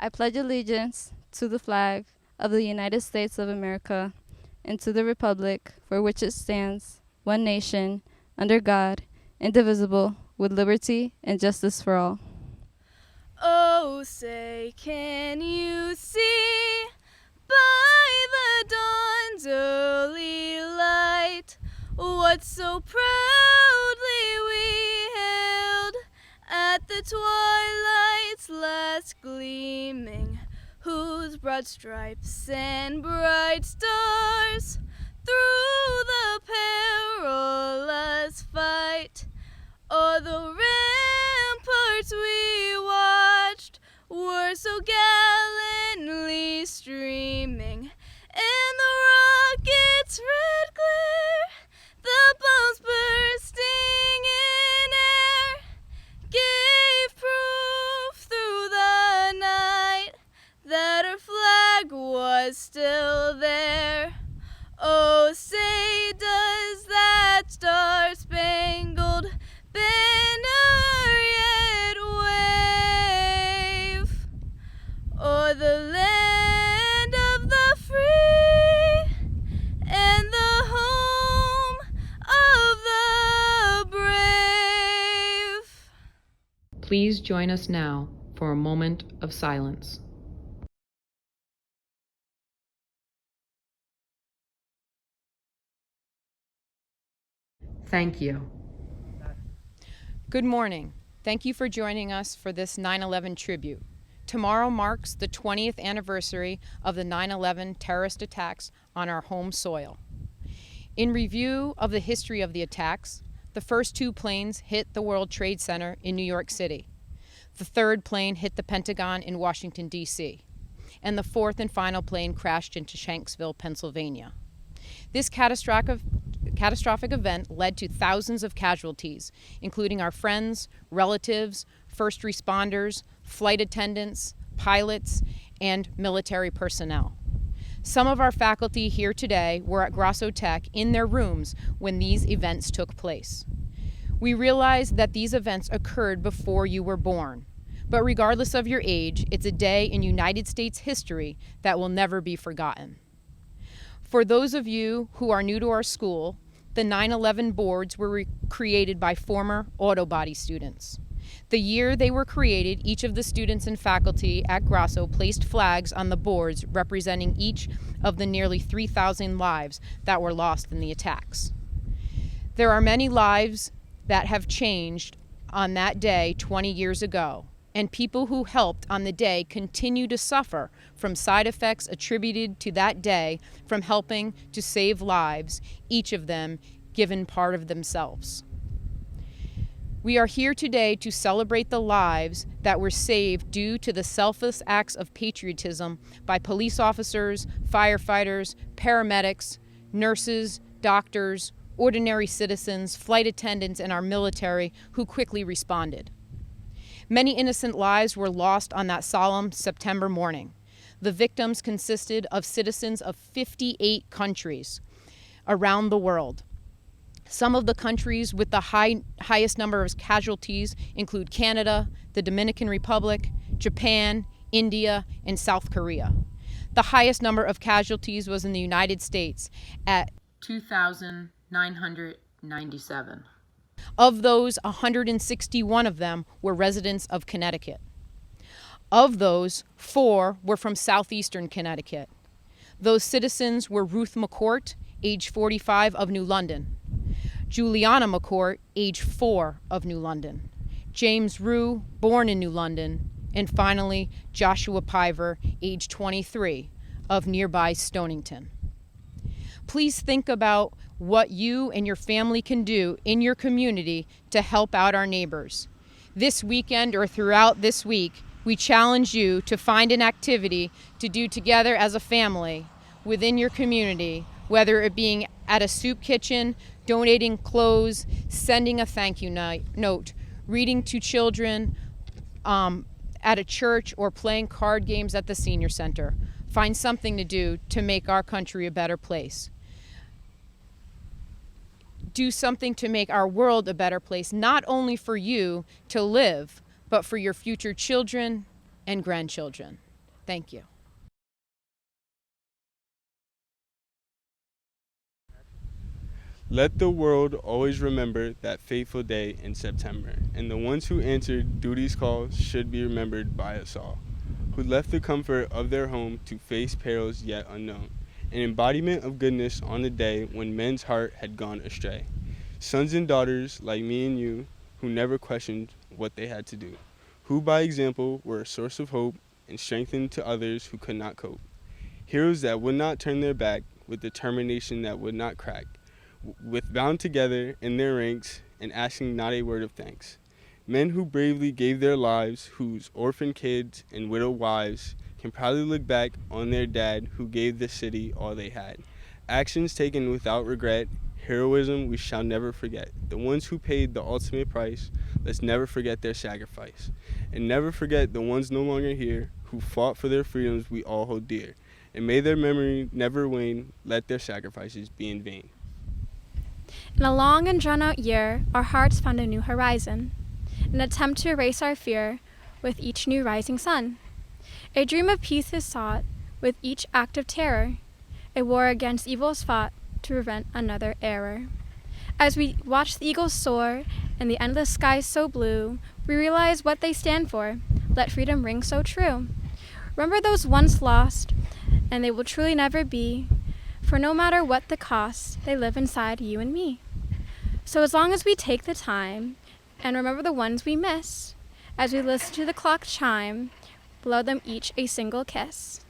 I pledge allegiance to the flag of the United States of America and to the republic for which it stands, one nation, under God, indivisible, with liberty and justice for all. Oh, say, can you see by the dawn's early light what so proudly we hailed at the twilight's last gleaming, whose broad stripes and bright stars through the perilous fight o'er the ramparts we watched were so gallantly streaming, and the rocket's red glare, the bombs bursting in air, gave proof through the night that our flag was still there. Oh, say, does that star-spangled banner yet wave o'er the land of the free and the home of the brave? Please join us now for a moment of silence. Thank you. Good morning. Thank you for joining us for this 9/11 tribute. Tomorrow marks the 20th anniversary of the 9/11 terrorist attacks on our home soil. In review of the history of the attacks, the first two planes hit the World Trade Center in New York City. The third plane hit the Pentagon in Washington, D.C. And the fourth and final plane crashed into Shanksville, Pennsylvania. This catastrophic event led to thousands of casualties, including our friends, relatives, first responders, flight attendants, pilots, and military personnel. Some of our faculty here today were at Grasso Tech in their rooms when these events took place. We realize that these events occurred before you were born, but regardless of your age, it's a day in United States history that will never be forgotten. For those of you who are new to our school, the 9/11 boards were created by former auto body students. The year they were created, each of the students and faculty at Grasso placed flags on the boards representing each of the nearly 3,000 lives that were lost in the attacks. There are many lives that have changed on that day 20 years ago, and people who helped on the day continue to suffer from side effects attributed to that day from helping to save lives, each of them given part of themselves. We are here today to celebrate the lives that were saved due to the selfless acts of patriotism by police officers, firefighters, paramedics, nurses, doctors, ordinary citizens, flight attendants, and our military who quickly responded. Many innocent lives were lost on that solemn September morning. The victims consisted of citizens of 58 countries around the world. Some of the countries with the highest number of casualties include Canada, the Dominican Republic, Japan, India, and South Korea. The highest number of casualties was in the United States at 2,997. Of those, 161 of them were residents of Connecticut. Of those, 4 were from southeastern Connecticut. Those citizens were Ruth McCourt, age 45, of New London; Juliana McCourt, age 4, of New London; James Rue, born in New London; and finally, Joshua Piver, age 23, of nearby Stonington. Please think about what you and your family can do in your community to help out our neighbors. This weekend or throughout this week, we challenge you to find an activity to do together as a family within your community, whether it being at a soup kitchen, donating clothes, sending a thank you note, reading to children at a church, or playing card games at the senior center. Find something to do to make our country a better place. Do something to make our world a better place, not only for you to live, but for your future children and grandchildren. Thank you. Let the world always remember that fateful day in September, and the ones who answered duty's call should be remembered by us all, who left the comfort of their home to face perils yet unknown, an embodiment of goodness on the day when men's heart had gone astray. Sons and daughters like me and you, who never questioned what they had to do, who by example were a source of hope and strengthened to others who could not cope. Heroes that would not turn their back, with determination that would not crack, with bound together in their ranks and asking not a word of thanks. Men who bravely gave their lives, whose orphan kids and widowed wives can proudly look back on their dad who gave the city all they had. Actions taken without regret, heroism we shall never forget. The ones who paid the ultimate price, let's never forget their sacrifice. And never forget the ones no longer here, who fought for their freedoms we all hold dear. And may their memory never wane, let their sacrifices be in vain. In a long and drawn-out year, our hearts found a new horizon, an attempt to erase our fear with each new rising sun. A dream of peace is sought with each act of terror, a war against evil is fought to prevent another error. As we watch the eagles soar and the endless skies so blue, we realize what they stand for. Let freedom ring so true. Remember those once lost, and they will truly never be, for no matter what the cost, they live inside you and me. So as long as we take the time and remember the ones we miss, as we listen to the clock chime, blow them each a single kiss.